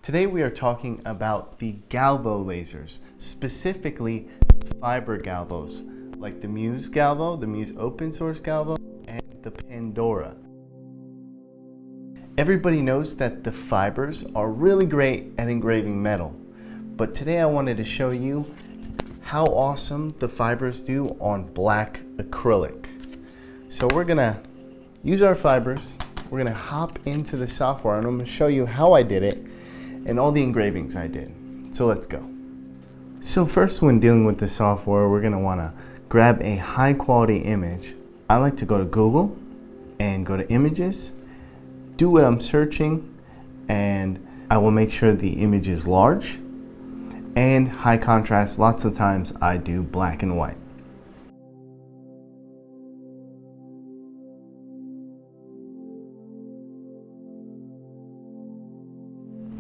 Today we are talking about the Galvo lasers, specifically fiber Galvos, like the Muse Galvo, the Muse Open Source Galvo, and the Pandora. Everybody knows that the fibers are really great at engraving metal, but today I wanted to show you how awesome the fibers do on black acrylic. So we're gonna use our fibers, we're gonna hop into the software, and I'm gonna show you how I did it and all the engravings I did. So let's go. So first, when dealing with the software, we're gonna wanna grab a high quality image. I like to go to Google and go to images, do what I'm searching, and I will make sure the image is large and high contrast. Lots of times I do black and white.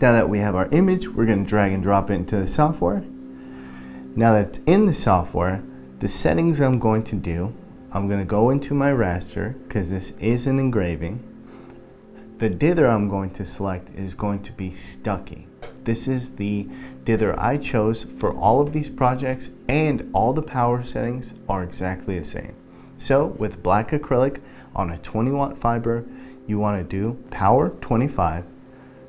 Now that we have our image, we're going to drag and drop it into the software. Now that it's in the software, the settings I'm going to do, I'm going to go into my raster because this is an engraving. The dither I'm going to select is going to be Stucky. This is the dither I chose for all of these projects, and all the power settings are exactly the same. So with black acrylic on a 20-watt fiber, you want to do power 25,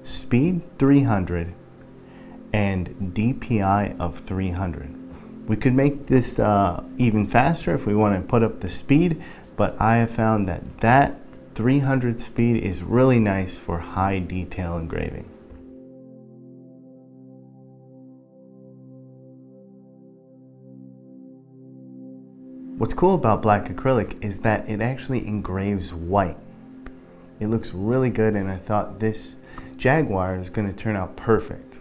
speed 300, and DPI of 300. We could make this even faster if we want to put up the speed, but I have found that 300 speed is really nice for high detail engraving. What's cool about black acrylic is that it actually engraves white. It looks really good, and I thought this Jaguar is going to turn out perfect.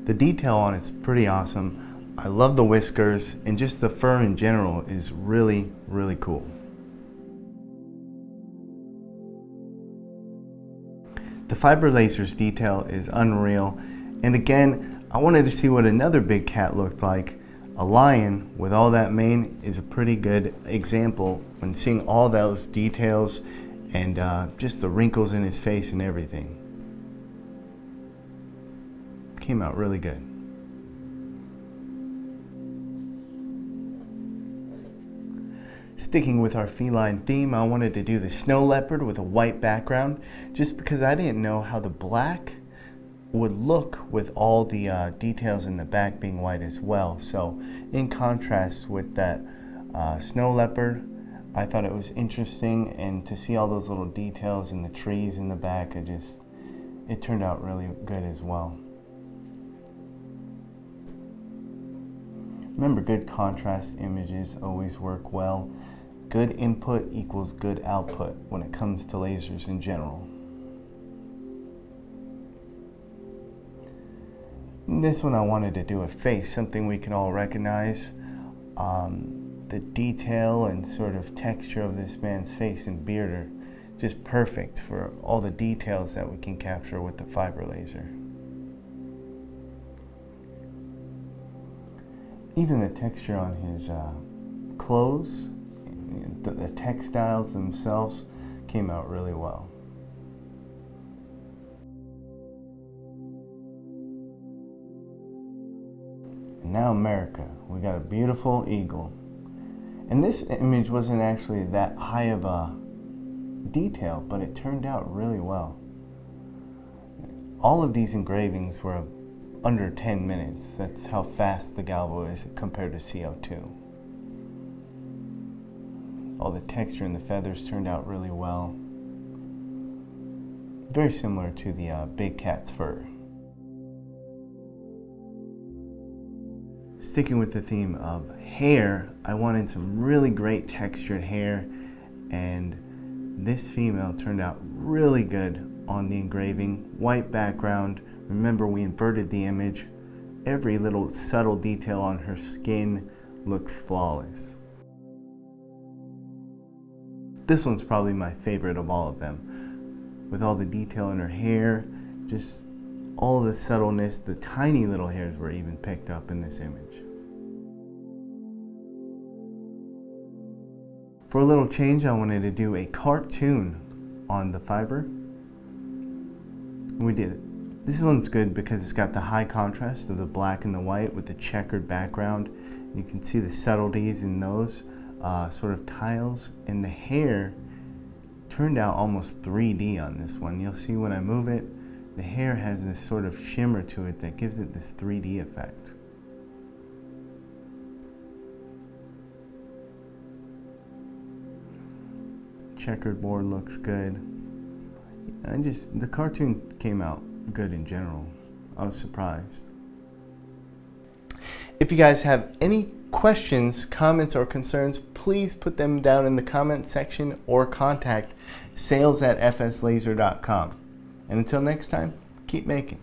The detail on it's pretty awesome. I love the whiskers, and just the fur in general is really, really cool. The fiber lasers detail is unreal, and again, I wanted to see what another big cat looked like. A lion with all that mane is a pretty good example when seeing all those details and just the wrinkles in his face and everything. Came out really good. Sticking with our feline theme, I wanted to do the snow leopard with a white background just because I didn't know how the black would look with all the details in the back being white as well. So in contrast with that snow leopard, I thought it was interesting, and to see all those little details in the trees in the back, it turned out really good as well. Remember, good contrast images always work well. Good input equals good output when it comes to lasers in general. This one I wanted to do a face, something we can all recognize. The detail and sort of texture of this man's face and beard are just perfect for all the details that we can capture with the fiber laser. Even the texture on his clothes, the textiles themselves came out really well. And now America, we got a beautiful eagle. And this image wasn't actually that high of a detail, but it turned out really well. All of these engravings were under 10 minutes. That's how fast the Galvo is compared to CO2. All the texture and the feathers turned out really well. Very similar to the big cat's fur. Sticking with the theme of hair, I wanted some really great textured hair, and this female turned out really good on the engraving. White background. Remember, we inverted the image. Every little subtle detail on her skin looks flawless. This one's probably my favorite of all of them. With all the detail in her hair, just all the subtleness, the tiny little hairs were even picked up in this image. For a little change, I wanted to do a cartoon on the fiber. We did it. This one's good because it's got the high contrast of the black and the white with the checkered background. You can see the subtleties in those sort of tiles, and the hair turned out almost 3D on this one. You'll see when I move it, the hair has this sort of shimmer to it that gives it this 3D effect. Checkered board looks good. The cartoon came out good in general. I was surprised. If you guys have any questions, comments, or concerns, please put them down in the comment section or contact sales@fslaser.com. And until next time, keep making.